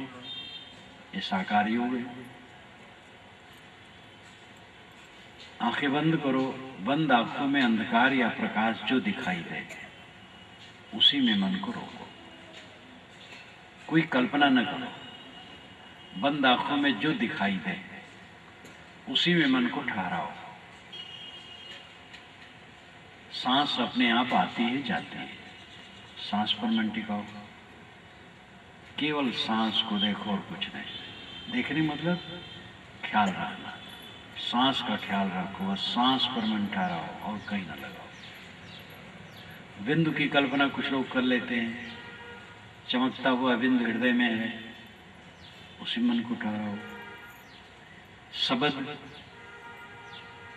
ये साकार योग है। आंखें बंद करो, बंद आंखों में अंधकार या प्रकाश जो दिखाई दे उसी में मन को रोको। कोई कल्पना न करो, बंद आंखों में जो दिखाई दे उसी में मन को ठहराओ। सांस अपने आप आती है जाती है, सांस पर मन टिकाओ। केवल सांस को देखो और कुछ नहीं। देखने मतलब ख्याल रखना, सांस का ख्याल रखो, बस सांस पर मन ठहराओ और कहीं न लगाओ। बिंदु की कल्पना कुछ लोग कर लेते हैं, चमकता हुआ बिंदु हृदय में है, उसी मन को ठहराओ। शब्द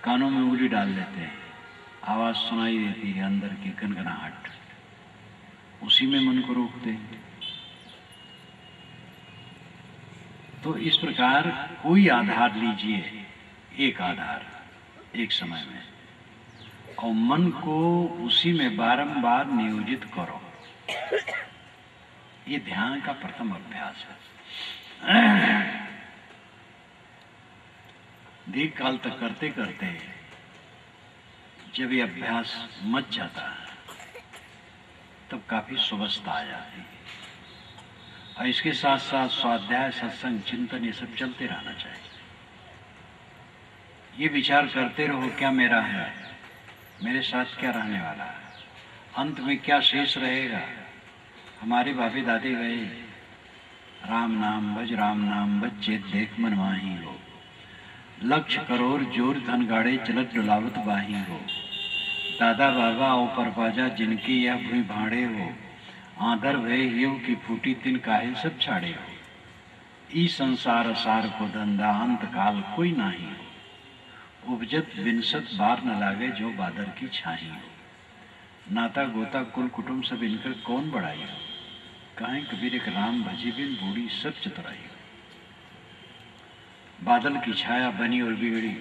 कानों में उंगली डाल लेते हैं, आवाज सुनाई देती है अंदर की गनगनाहट, उसी में मन को रोकते हैं। तो इस प्रकार कोई आधार लीजिए, एक आधार एक समय में, और मन को उसी में बारंबार नियोजित करो। ये ध्यान का प्रथम अभ्यास है। दीर्घ काल तक करते करते जब ये अभ्यास मच जाता है तब काफी सुवस्था आ जाती है। और इसके साथ साथ स्वाध्याय, सत्संग, चिंतन, ये सब चलते रहना चाहिए। ये विचार करते रहो, क्या मेरा है, मेरे साथ क्या रहने वाला है, अंत में क्या शेष रहेगा। हमारे बाबे दादे गए, राम नाम भज, राम नाम भज, चेत देख मन माही हो, लक्ष्य करोड़ जोर धन गाड़े, चलत डुलावत बाही हो। दादा बाबा ओ परपाजा जिनकी यह भूमि भाड़े हो, आदर भय हियो की फूटी तिन काहे सब छाड़े हो। ई संसार सार को धंधा, अंत काल कोई नाही हो, उपजत बिनसत बार न लागे, जो बादर की छाही हो। नाता गोता कुल कुटुंब सब इनकर कौन बढ़ाई हो, कहें कबीर एक राम भजी बिन बूढ़ी सब चतुराई हो। बादल की छाया बनी और बिगड़ी,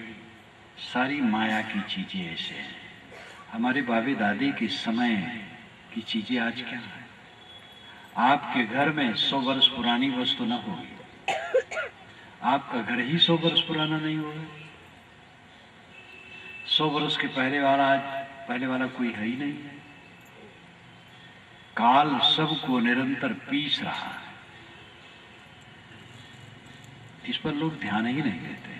सारी माया की चीजें ऐसे हैं। हमारे बाबे दादी के समय की चीजें आज क्या है। आपके घर में 100 वर्ष पुरानी वस्तु न होगी, आपका घर ही 100 वर्ष पुराना नहीं होगा। 100 वर्ष के पहले वाला आज पहले वाला कोई है ही नहीं है। काल सबको निरंतर पीस रहा है। इस पर लोग ध्यान ही नहीं देते।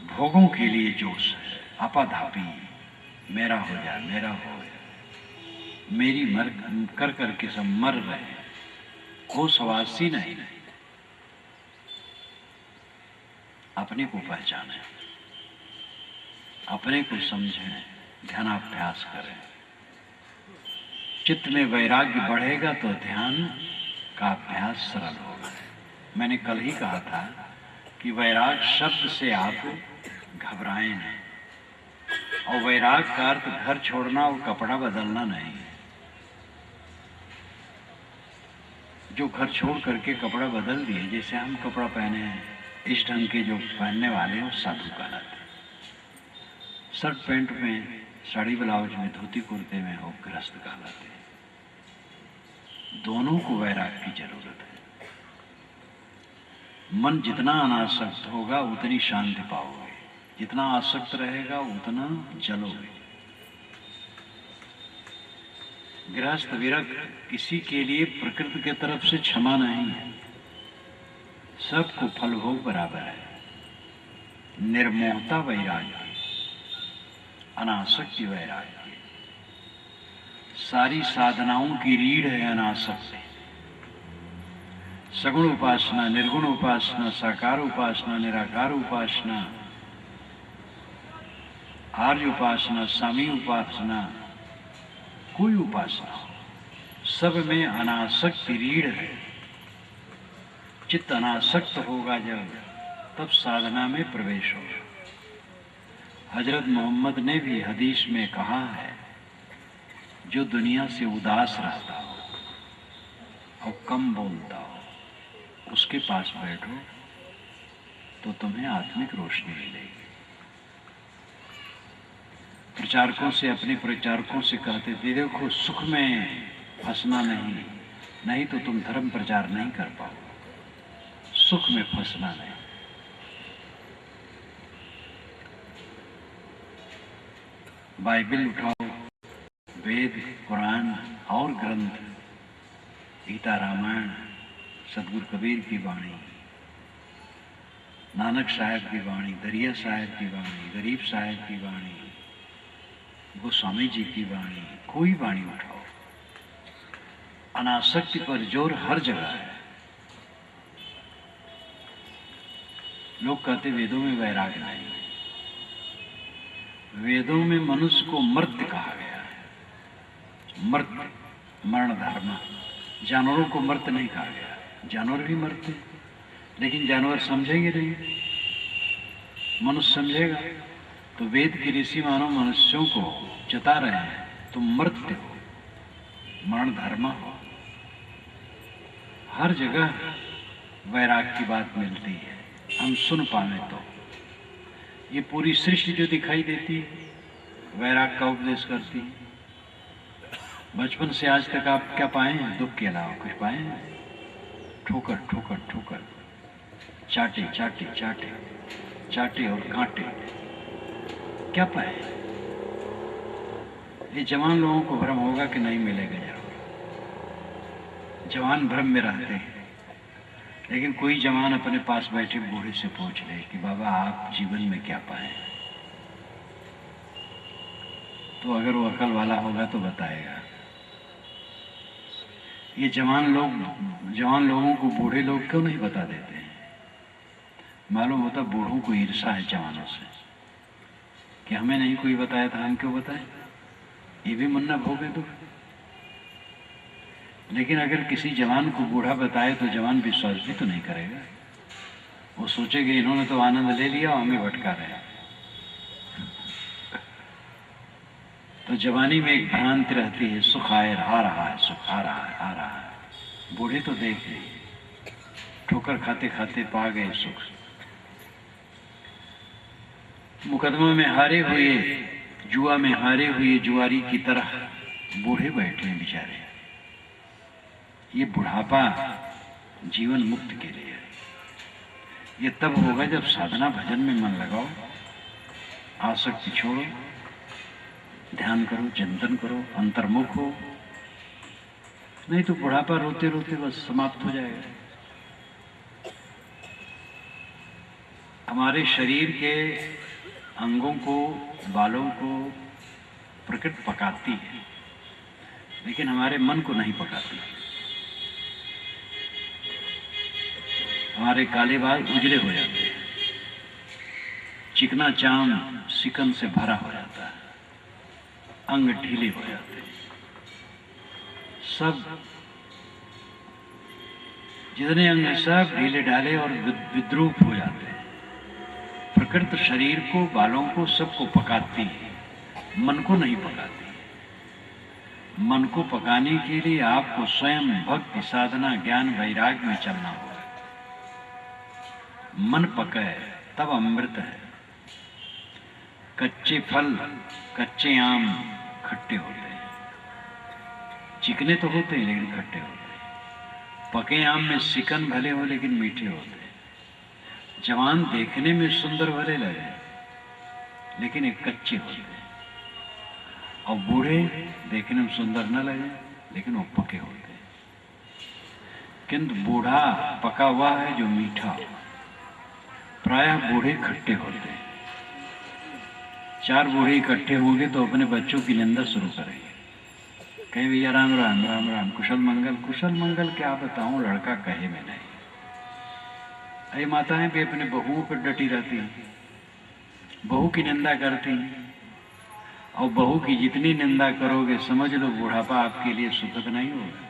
भोगों के लिए जोश है, आपाधापी, मेरा हो जाए, मेरा हो जाए, मेरी मर कर करके सब मर रहे हैं, को सवासी नहीं। अपने को पहचाने, अपने को समझें, ध्यानाभ्यास करें। चित्त में वैराग्य बढ़ेगा तो ध्यान का अभ्यास सरल होगा। मैंने कल ही कहा था कि वैराग शब्द से आप घबराएं नहीं, और वैराग का अर्थ घर छोड़ना और कपड़ा बदलना नहीं। जो घर छोड़ करके कपड़ा बदल दिए, जैसे हम कपड़ा पहने हैं, इस ढंग के जो पहनने वाले हैं साधु कहलाते। शर्ट पैंट में, साड़ी ब्लाउज में, धोती कुर्ते में हो गृहस्थ कहलाते। दोनों को वैराग की जरूरत है। मन जितना अनासक्त होगा उतनी शांति पाओगे, जितना आसक्त रहेगा उतना जलोगे। गृहस्थ विरक्त किसी के लिए प्रकृति के तरफ से क्षमा नहीं है, सबको फल भोग बराबर है। निर्मोहता वैराग्य, अनासक्ति वैराग्य, सारी साधनाओं की रीढ़ है अनासक्ति। सगुण उपासना, निर्गुण उपासना, साकार उपासना, निराकार उपासना, आर्य उपासना, सामी उपासना, कोई उपासना, सब में अनासक्ति रीढ़ है। चित्त अनासक्त होगा जब, तब साधना में प्रवेश होगा। हजरत मोहम्मद ने भी हदीस में कहा है, जो दुनिया से उदास रहता हो और कम बोलता हो, उसके पास बैठो तो तुम्हें आत्मिक रोशनी मिलेगी। प्रचारकों से, अपने प्रचारकों से कहते थे, देखो सुख में फंसना नहीं, नहीं तो तुम धर्म प्रचार नहीं कर पाओ। सुख में फंसना नहीं। बाइबल उठाओ, वेद, कुरान और ग्रंथ, गीता, रामायण, सतगुरु कबीर की वाणी, नानक साहब की वाणी, दरिया साहब की वाणी, गरीब साहब की वाणी, गोस्वामी जी की वाणी, कोई वाणी उठाओ, अनासक्ति पर जोर हर जगह है। लोग कहते वेदों में वैराग्य नहीं है। वेदों में मनुष्य को मर्त्य कहा गया है। मर्त्य, मरण धर्म। जानवरों को मर्त्य नहीं कहा गया। जानवर भी मरते, लेकिन जानवर समझेंगे नहीं, मनुष्य समझेगा। तो वेद के ऋषि मानो मनुष्यों को चता रहे हैं, तुम मर्त्य हो, मरण धर्म हो। हर जगह वैराग की बात मिलती है, हम सुन पावे तो। ये पूरी सृष्टि जो दिखाई देती है वैराग का उपदेश करती है। बचपन से आज तक आप क्या पाए हैं? दुख के अलावा कुछ पाए हैं? ठोकर ठोकर ठोकर, चाटे चाटे चाटे, चाटे और कांटे, क्या पाए? ये जवान लोगों को भ्रम होगा कि नहीं मिलेगा जरूर। जवान भ्रम में रहते हैं, लेकिन कोई जवान अपने पास बैठे बूढ़े से पूछ ले कि बाबा आप जीवन में क्या पाए, तो अगर वो अकल वाला होगा तो बताएगा। ये जवान लोगों को बूढ़े लोग क्यों नहीं बता देते हैं? मालूम होता बूढ़ों को ईर्षा है जवानों से कि हमें नहीं कोई बताया था, हम क्यों बताएं, ये भी मुन्ना भोगे दुख। लेकिन अगर किसी जवान को बूढ़ा बताए तो जवान विश्वास भी तो नहीं करेगा। वो सोचेगा इन्होंने तो आनंद ले लिया और हमें भटका रहे हैं। तो जवानी में एक भ्रांति रहती है, सुख आ रहा है, सुख आ रहा है, आ रहा है। बूढ़े तो देख लिए, ठोकर खाते खाते पा गए सुख। मुकदमा में हारे हुए, जुआ में हारे हुए जुआरी की तरह बूढ़े बैठे हैं बेचारे। ये बुढ़ापा जीवन मुक्त के लिए है। ये तब होगा जब साधना भजन में मन लगाओ, आसक्ति छोड़ो, ध्यान करो, चिंतन करो, अंतर्मुख हो, नहीं तो बुढ़ापा रोते रोते बस समाप्त हो जाएगा। हमारे शरीर के अंगों को, बालों को प्रकृति पकाती है, लेकिन हमारे मन को नहीं पकाती। हमारे काले बाल उजले हो जाते हैं, चिकना चाम सिकन से भरा हो जाता है, अंग ढीले हो जाते हैं, सब जितने अंग सब ढीले ढाले और विद्रूप हो जाते हैं। प्रकृति शरीर को, बालों को, सबको पकाती है, मन को नहीं पकाती। मन को पकाने के लिए आपको स्वयं भक्ति, साधना, ज्ञान, वैराग्य में चलना होगा। मन पके तब अमृत है। कच्चे फल, कच्चे आम खट्टे होते हैं, चिकने तो होते हैं लेकिन खट्टे होते हैं। पके आम में सिकन भले हो लेकिन मीठे होते हैं। जवान देखने में सुंदर भले लगे लेकिन एक कच्चे होते हैं, और बूढ़े देखने में सुंदर न लगे लेकिन वो पके होते हैं। किंतु बूढ़ा पका हुआ है जो मीठा, प्रायः बूढ़े खट्टे होते हैं। 4 बूढ़े इकट्ठे होंगे तो अपने बच्चों की निंदा शुरू करेंगे, कहीं भैया राम राम राम राम, कुशल मंगल। कुशल मंगल क्या बताऊं, लड़का कहे में नहीं। अरे माताएं भी अपने बहुओं पर डटी रहती हैं, बहू की निंदा करती हैं, और बहू की जितनी निंदा करोगे समझ लो बुढ़ापा आपके लिए सुखद नहीं होगा।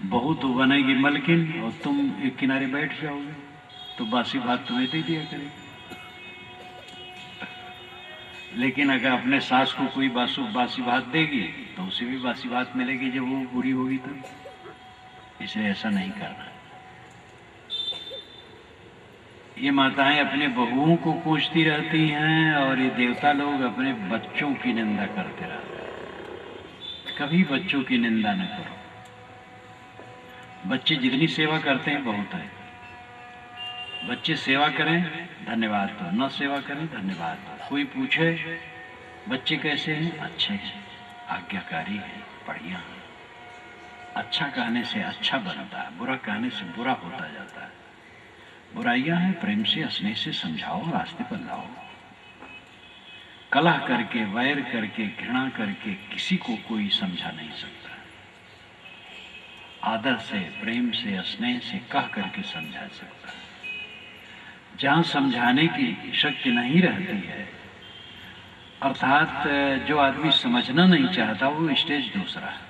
बहू तो बनेगी मलकिन और तुम एक किनारे बैठ जाओगे, तो बासी भात तुम्हें दे दिया करेगी। लेकिन अगर अपने सास को कोई बासी भात देगी तो उसे भी बासी भात मिलेगी जब वो बूढ़ी होगी तब। इसलिए ऐसा नहीं करना। ये माताएं अपने बहुओं को कोसती रहती हैं और ये देवता लोग अपने बच्चों की निंदा करते रहते हैं। कभी बच्चों की निंदा न करो। बच्चे जितनी सेवा करते हैं बहुत है। बच्चे सेवा करें धन्यवाद दो, न सेवा करें धन्यवाद दो। कोई पूछे बच्चे कैसे हैं, अच्छे हैं, आज्ञाकारी हैं, बढ़िया हैं। अच्छा कहने से अच्छा बनता है, बुरा कहने से बुरा होता जाता है। बुराइयां हैं, प्रेम से, स्नेह से समझाओ, रास्ते पर लाओ। कलह करके, वैर करके, घृणा करके किसी को कोई समझा नहीं सकता। आदर से, प्रेम से, स्नेह से कह करके समझा सकता है। जहां समझाने की शक्ति नहीं रहती है, अर्थात जो आदमी समझना नहीं चाहता, वो स्टेज दूसरा है।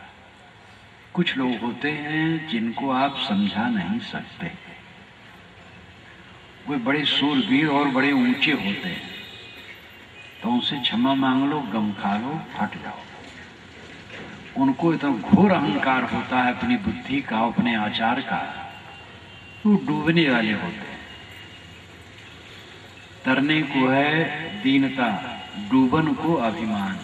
कुछ लोग होते हैं जिनको आप समझा नहीं सकते, वे बड़े शूरवीर और बड़े ऊंचे होते हैं, तो उनसे क्षमा मांग लो, गम खा लो, हट जाओ। उनको इतना घोर अहंकार होता है अपनी बुद्धि का, अपने आचार का, वो डूबने वाले होते हैं। तरने को है दीनता, डूबन को अभिमान।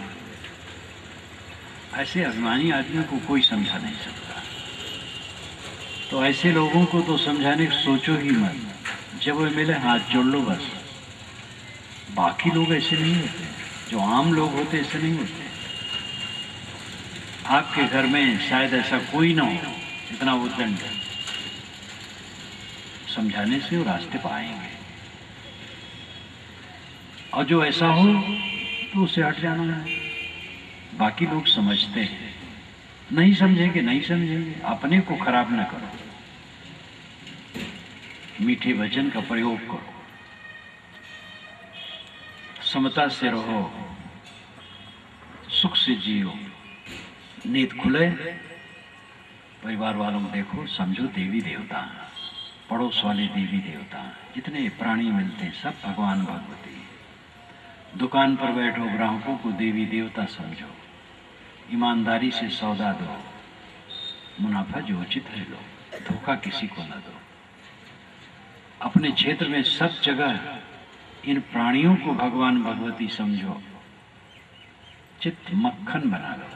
ऐसे अभिमानी आदमी को कोई समझा नहीं सकता। तो ऐसे लोगों को तो समझाने की सोचो ही मत। जब वे मिले हाथ जोड़ लो बस। बाकी लोग ऐसे नहीं होते, जो आम लोग होते ऐसे नहीं होते। आपके घर में शायद ऐसा कोई ना हो इतना उद्दंड, समझाने से वो रास्ते पर आएंगे। और जो ऐसा हो तो उससे हट जाना है। बाकी लोग समझते हैं, नहीं समझेंगे नहीं समझेंगे, अपने को खराब ना करो। मीठे वचन का प्रयोग करो, समता से रहो, सुख से जियो, नींद खुले। परिवार वालों को देखो, समझो देवी देवता, पड़ोस वाले देवी देवता, जितने प्राणी मिलते हैं सब भगवान भगवती। दुकान पर बैठो, ग्राहकों को देवी देवता समझो, ईमानदारी से सौदा दो, मुनाफा जो उचित है लो, धोखा किसी को न दो। अपने क्षेत्र में सब जगह इन प्राणियों को भगवान भगवती समझो, चित्त मक्खन बना लो।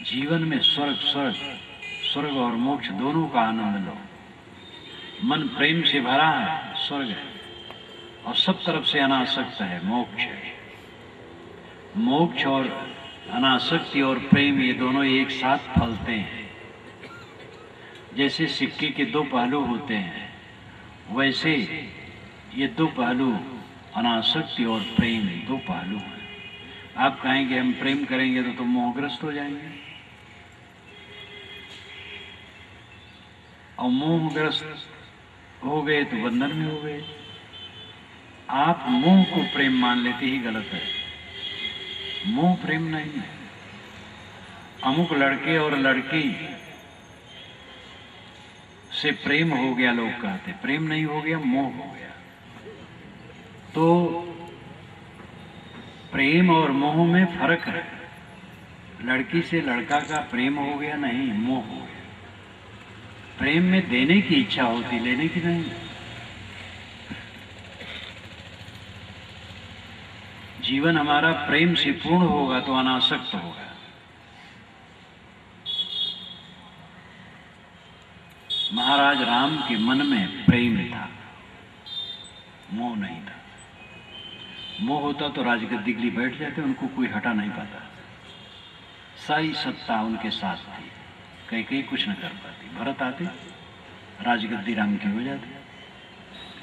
जीवन में स्वर्ग और मोक्ष दोनों का आनंद लो। मन प्रेम से भरा है, स्वर्ग है, और सब तरफ से अनासक्त है, मोक्ष है। मोक्ष और अनासक्ति और प्रेम ये दोनों एक साथ फलते हैं। जैसे सिक्के के दो पहलू होते हैं, वैसे ये दो पहलू अनासक्ति और प्रेम दो पहलू हैं। आप कहेंगे हम प्रेम करेंगे तो तुम मोहग्रस्त हो जाएंगे, और मोहग्रस्त हो गए तो बंधन में हो गए। आप मोह को प्रेम मान लेते ही गलत है। मोह प्रेम नहीं है। अमुक लड़के और लड़की से प्रेम हो गया, लोग कहते, प्रेम नहीं हो गया, मोह हो गया। तो प्रेम और मोह में फर्क है। लड़की से लड़का का प्रेम हो गया नहीं, मोह हो गया। प्रेम में देने की इच्छा होती, लेने की नहीं। जीवन हमारा प्रेम से पूर्ण होगा तो अनासक्त होगा। महाराज राम के मन में प्रेम था, मोह नहीं था। मोह होता तो राजगद्दी के लिए बैठ जाते, उनको कोई हटा नहीं पाता। सारी सत्ता उनके साथ थी, कहीं कुछ न कर पाती। भरत आते, राजगद्दी राम की हो जाती,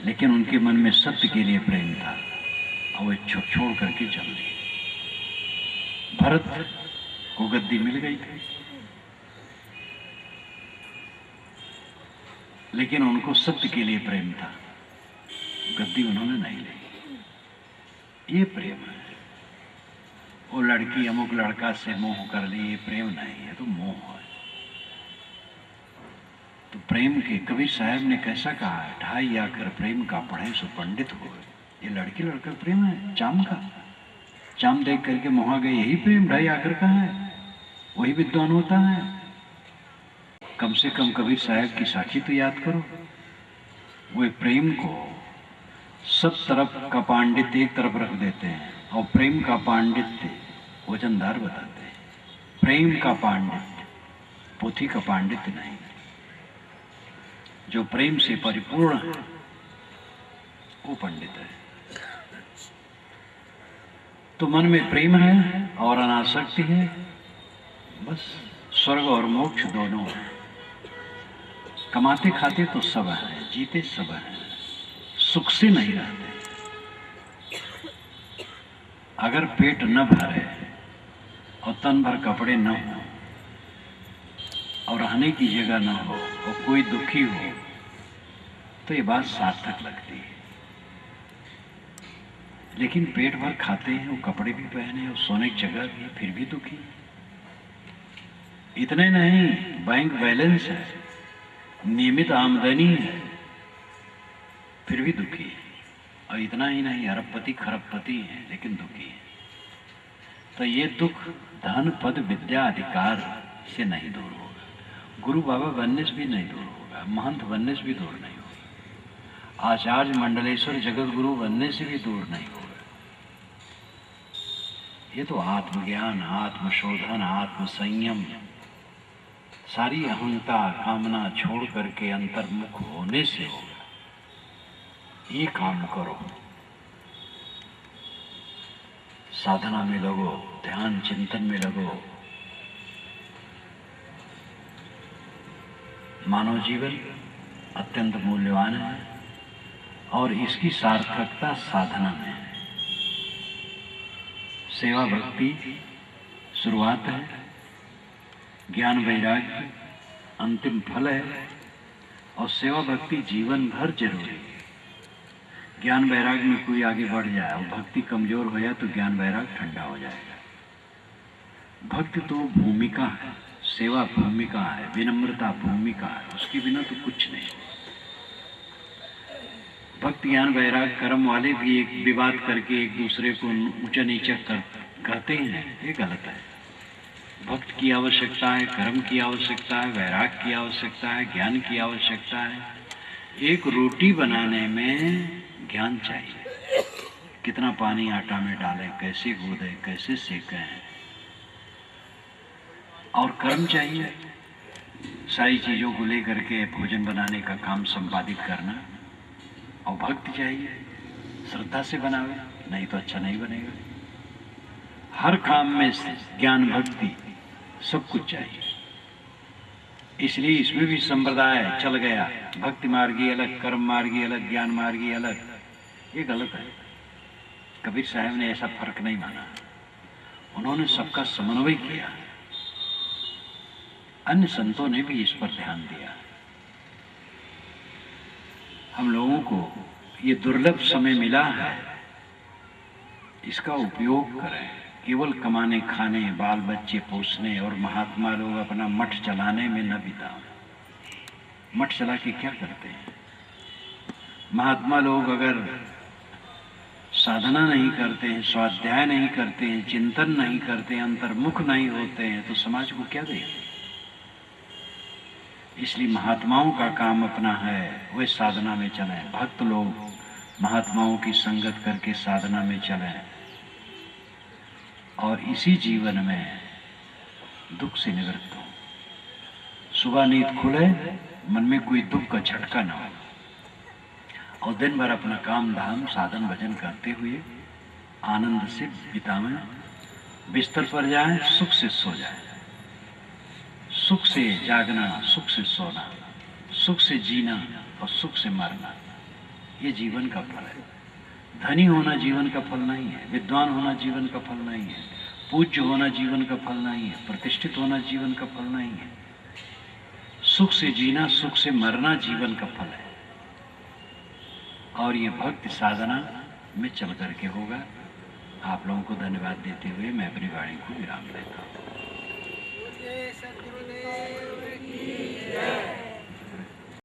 लेकिन उनके मन में सत्य के लिए प्रेम था और वे छोड़ करके चल दिए। भरत को गद्दी मिल गई थी, लेकिन उनको सत्य के लिए प्रेम था, गद्दी उन्होंने नहीं ली। ये प्रेम है। वो लड़की अमुक लड़का से मोह कर ली, ये प्रेम नहीं है, तो मोह है। तो प्रेम के कबीर साहब ने कैसा कहा है, ढाई आकर प्रेम का पढ़े सो पंडित हो। ये लड़की लड़का प्रेम है, चाम का। चाम देख करके मोहा गए, यही प्रेम ढाई आकर का है, वही विद्वान होता है। कम से कम कबीर साहब की साखी तो याद करो। वे प्रेम को सब तरफ का पांडित्य एक तरफ रख देते हैं और प्रेम का पांडित्य वजनदार बताते हैं। प्रेम का पांडित्य, पोथी का पांडित्य नहीं। जो प्रेम से परिपूर्ण है वो पंडित है। तो मन में प्रेम है और अनासक्ति है, बस स्वर्ग और मोक्ष दोनों है। कमाते खाते तो सब है, जीते सब है, सुख से नहीं रहते। अगर पेट न भरे और तन भर कपड़े न हो और रहने की जगह न हो और कोई दुखी हो, तो ये बात सार्थक लगती है। लेकिन पेट भर खाते हैं, वो कपड़े भी पहने और सोने की जगह भी, फिर भी दुखी। इतने नहीं, बैंक बैलेंस है, नियमित आमदनी है, फिर भी दुखी है। और इतना ही नहीं, अरबपति खरबपति है, लेकिन दुखी है। तो ये दुख धन पद विद्या अधिकार से नहीं दूर होगा। गुरु बाबा बनने से भी नहीं दूर होगा, महंत बनने से भी दूर नहीं होगा, आचार्य मंडलेश्वर जगत गुरु बनने से भी दूर नहीं होगा। ये तो आत्मज्ञान, आत्मशोधन, आत्मसंयम, सारी अहंता कामना छोड़ करके अंतर्मुख होने से होगा। ये काम करो, साधना में लगो, ध्यान चिंतन में लगो। मानव जीवन अत्यंत मूल्यवान है और इसकी सार्थकता साधना में है। सेवा भक्ति शुरुआत है, ज्ञान वैराग्य अंतिम फल है, और सेवा भक्ति जीवन भर जरूरी है। ज्ञान वैराग्य में कोई आगे बढ़ जाए और भक्ति कमजोर हो जाए तो ज्ञान वैराग्य ठंडा हो जाएगा। भक्ति तो भूमिका है, सेवा भूमिका है, विनम्रता भूमिका है, उसके बिना तो कुछ नहीं। भक्त ज्ञान वैराग्य कर्म वाले भी एक विवाद करके एक दूसरे को ऊंचा नीचा कहते हैं, ये गलत है। भक्त की आवश्यकता है, कर्म की आवश्यकता है, वैराग्य की आवश्यकता है, ज्ञान की आवश्यकता है। एक रोटी बनाने में ज्ञान चाहिए, कितना पानी आटा में डालें, कैसे गूंदें, कैसे सेकें, और कर्म चाहिए, सारी चीज़ों को लेकर के भोजन बनाने का काम संपादित करना। और भक्ति चाहिए, श्रद्धा से बनावे, नहीं तो अच्छा नहीं बनेगा। हर काम में ज्ञान भक्ति सब कुछ चाहिए। इसलिए इसमें भी संप्रदाय चल गया, भक्ति मार्गी अलग, कर्म मार्गी अलग, ज्ञान मार्गी अलग। ये गलत है। कबीर साहब ने ऐसा फर्क नहीं माना, उन्होंने सबका समन्वय किया। अन्य संतों ने भी इस पर ध्यान दिया। हम लोगों को ये दुर्लभ समय मिला है, इसका उपयोग करें। केवल कमाने खाने, बाल बच्चे पोसने और महात्मा लोग अपना मठ चलाने में न बिताएं। मठ चला के क्या करते हैं? महात्मा लोग अगर साधना नहीं करते हैं, स्वाध्याय नहीं करते हैं, चिंतन नहीं करते हैं, अंतर्मुख नहीं होते हैं, तो समाज को क्या देंगे? इसलिए महात्माओं का काम अपना है, वे साधना में चलें। भक्त लोग महात्माओं की संगत करके साधना में चलें और इसी जीवन में दुख से निवृत्त हो। सुबह नींद खुले, मन में कोई दुख का झटका न हो, और दिन भर अपना काम धाम साधन भजन करते हुए आनंद से बितावें। बिस्तर पर जाएं, सुख से सो जाएं। सुख से जागना, सुख से सोना, सुख से जीना और सुख से मरना, ये जीवन का फल है। धनी होना जीवन का फल नहीं है, विद्वान होना जीवन का फल नहीं है, पूज्य होना जीवन का फल नहीं है, प्रतिष्ठित होना जीवन का फल नहीं है। सुख से जीना, सुख से मरना जीवन का फल है। और ये भक्ति साधना में चल करके होगा। आप लोगों को धन्यवाद देते हुए मैं अपनी वाणी को विराम देता हूँ। सद्गुरुदेव की जय।